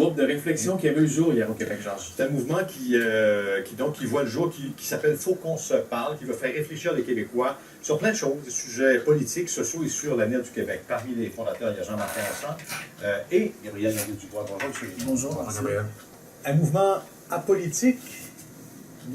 groupe de réflexion qui a vu le jour hier au Québec, Georges? C'est un mouvement qui voit le jour, qui s'appelle Faut qu'on se parle, qui va faire réfléchir les Québécois sur plein de choses, des sujets politiques, sociaux et sur l'avenir du Québec. Parmi les fondateurs, il y a Jean-Martin Hassans et Gabriel Nadeau-Dubois. Bonjour, monsieur. Bonjour. Un mouvement apolitique.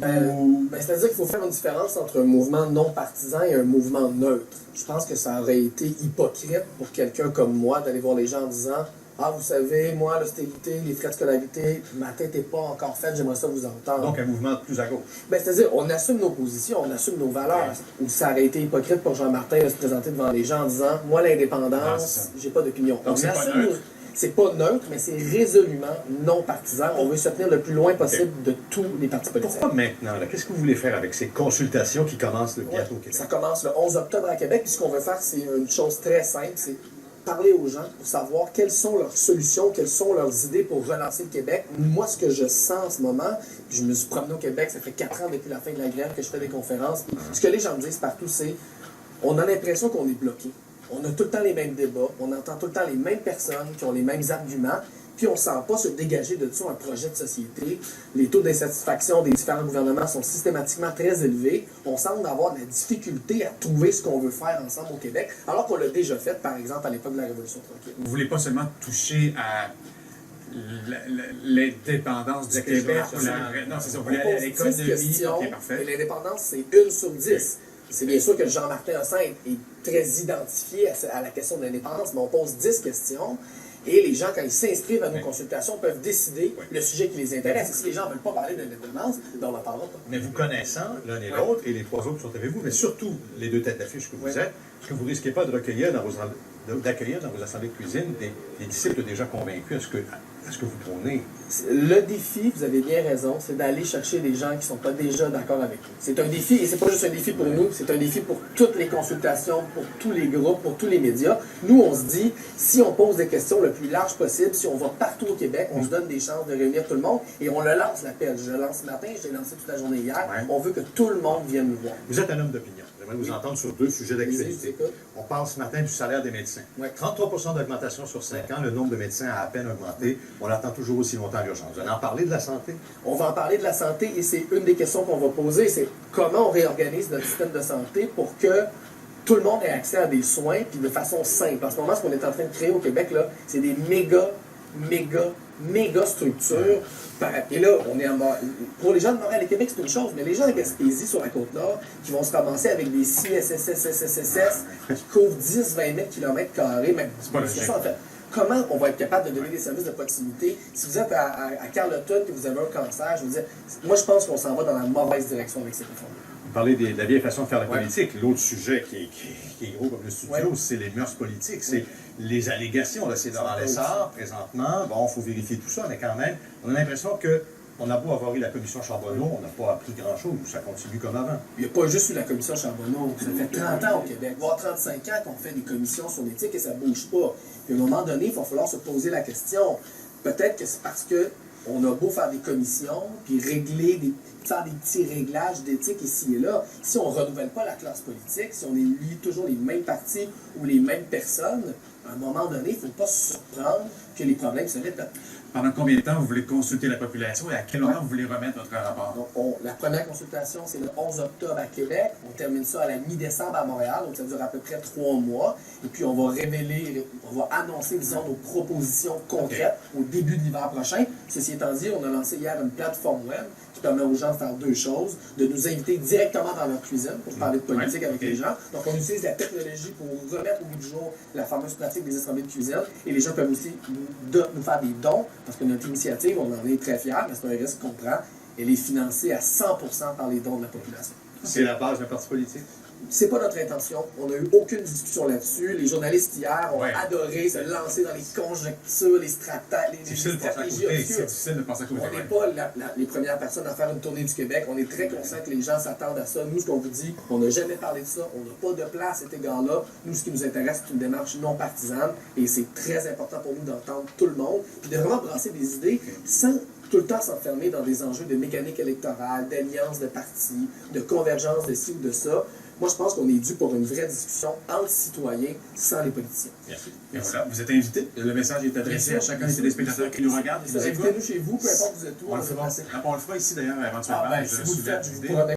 C'est-à-dire qu'il faut faire une différence entre un mouvement non partisan et un mouvement neutre. Je pense que ça aurait été hypocrite pour quelqu'un comme moi d'aller voir les gens en disant « Ah, vous savez, moi, l'austérité, les frais de scolarité, ma tête n'est pas encore faite, j'aimerais ça vous entendre. » Donc un mouvement plus à gauche. C'est-à-dire, on assume nos positions, on assume nos valeurs. Ou ça aurait été hypocrite pour Jean-Martin de se présenter devant les gens en disant « Moi, l'indépendance, j'ai pas d'opinion. » Donc c'est pas neutre. C'est pas neutre, mais c'est résolument non partisan. On veut se tenir le plus loin possible de tous les partis politiques. Pourquoi maintenant? Qu'est-ce que vous voulez faire avec ces consultations qui commencent bientôt au Québec? Ça commence le 11 octobre à Québec, puis ce qu'on veut faire, c'est une chose très simple, c'est parler aux gens pour savoir quelles sont leurs solutions, quelles sont leurs idées pour relancer le Québec. Moi, ce que je sens en ce moment, puis je me suis promené au Québec, ça fait 4 ans depuis la fin de la grève que je fais des conférences, puis ce que les gens me disent partout, c'est on a l'impression qu'on est bloqué. On a tout le temps les mêmes débats, on entend tout le temps les mêmes personnes qui ont les mêmes arguments, puis on ne sent pas se dégager de tout un projet de société. Les taux d'insatisfaction des différents gouvernements sont systématiquement très élevés. On semble avoir de la difficulté à trouver ce qu'on veut faire ensemble au Québec, alors qu'on l'a déjà fait, par exemple, à l'époque de la Révolution tranquille. Vous voulez pas seulement toucher à l'indépendance du Québec. Non, c'est ça. Vous voulez aller à l'économie. OK, parfait. Et l'indépendance, c'est 1 sur 10. C'est bien sûr que Jean-Martin Hassans est très identifié à la question de l'indépendance, mais on pose 10 questions. Et les gens, quand ils s'inscrivent à nos consultations, peuvent décider le sujet qui les intéresse. Et si les gens ne veulent pas parler de l'indépendance, on n'en parlera pas. Mais vous connaissant l'un et l'autre, et les 3 autres qui sont avec vous, mais surtout les 2 têtes d'affiche que vous êtes, est-ce que vous ne risquez pas d'accueillir dans vos assemblées de cuisine des disciples déjà convaincus à ce que vous prônez? Le défi, vous avez bien raison, c'est d'aller chercher des gens qui ne sont pas déjà d'accord avec nous. C'est un défi, et c'est pas juste un défi pour nous, c'est un défi pour toutes les consultations, pour tous les groupes, pour tous les médias. Nous, on se dit, si on pose des questions le plus large possible, si on va partout au Québec, on se donne des chances de réunir tout le monde, et on le lance, l'appel. Je le lance ce matin, je l'ai lancé toute la journée hier. On veut que tout le monde vienne nous voir. Vous êtes un homme d'opinion. J'aimerais vous entendre sur 2 sujets d'actualité. On parle ce matin du salaire des médecins. 33 d'augmentation sur 5 ans, le nombre de médecins a à peine augmenté. On attend toujours aussi longtemps à l'urgence. Vous allez en parler de la santé? On va en parler de la santé et c'est une des questions qu'on va poser, c'est comment on réorganise notre système de santé pour que tout le monde ait accès à des soins puis de façon simple. En ce moment, ce qu'on est en train de créer au Québec, là, c'est des méga structures. Et là, pour les gens de Montréal et Québec, c'est une chose, mais les gens de Gaspésie sur la Côte-Nord qui vont se ramasser avec des CSSSSSS qui couvrent 10-20 000 km², même. C'est pas logique. Ça, en fait. Comment on va être capable de donner des services de proximité? Si vous êtes à Carleton et vous avez un cancer, je veux dire, moi je pense qu'on s'en va dans la mauvaise direction avec ces réformes. Vous parlez de la vieille façon de faire la politique. L'autre sujet qui est gros comme le studio, c'est les mœurs politiques. C'est les allégations. Là, c'est dans l'essor présentement. Bon, il faut vérifier tout ça, mais quand même, on a l'impression qu'on a beau avoir eu la commission Charbonneau, on n'a pas appris grand-chose. Ça continue comme avant. Il n'y a pas juste eu la commission Charbonneau. Ça fait 30 ans au Québec, voire 35 ans qu'on fait des commissions sur l'éthique et ça ne bouge pas. Puis à un moment donné, il va falloir se poser la question. Peut-être que c'est parce qu'on a beau faire des commissions, puis faire des petits réglages d'éthique ici et là. Si on ne renouvelle pas la classe politique, si on élit toujours les mêmes partis ou les mêmes personnes, à un moment donné, il ne faut pas se surprendre que les problèmes se répètent. Pendant combien de temps vous voulez consulter la population et à quel moment vous voulez remettre votre rapport? Donc, la première consultation, c'est le 11 octobre à Québec. On termine ça à la mi-décembre à Montréal, donc ça dure à peu près 3 mois. Et puis, on va annoncer, disons, nos propositions concrètes au début de l'hiver prochain. Ceci étant dit, on a lancé hier une plateforme web qui permet aux gens de faire 2 choses. De nous inviter directement dans leur cuisine pour parler de politique avec les gens. Donc, on utilise la technologie pour remettre au bout du jour la fameuse pratique des escaliers de cuisine. Et les gens peuvent aussi nous faire des dons. Parce que notre initiative, on en est très fiers, mais c'est un risque qu'on prend. Elle est financée à 100% par les dons de la population. C'est la base d'un parti politique? C'est pas notre intention. On n'a eu aucune discussion là-dessus. Les journalistes hier ont adoré se lancer dans les conjectures, les stratégies obscures. C'est difficile de penser à côté. On n'est pas les premières personnes à faire une tournée du Québec. On est très conscient que les gens s'attendent à ça. Nous, ce qu'on vous dit, on n'a jamais parlé de ça. On n'a pas de place à cet égard-là. Nous, ce qui nous intéresse, c'est une démarche non partisane. Et c'est très important pour nous d'entendre tout le monde. Puis de vraiment brasser des idées sans tout le temps s'enfermer dans des enjeux de mécanique électorale, d'alliance de partis, de convergence de ci ou de ça. Moi, je pense qu'on est dû pour une vraie discussion entre citoyens sans les politiciens. Merci. Et voilà, vous êtes invités. Le message est adressé à chacun des téléspectateurs qui nous regardent, qui nous écoutent. Invitez-nous chez vous, peu importe où vous êtes où. On le fera ici d'ailleurs éventuellement. Si vous le faites, je vous promets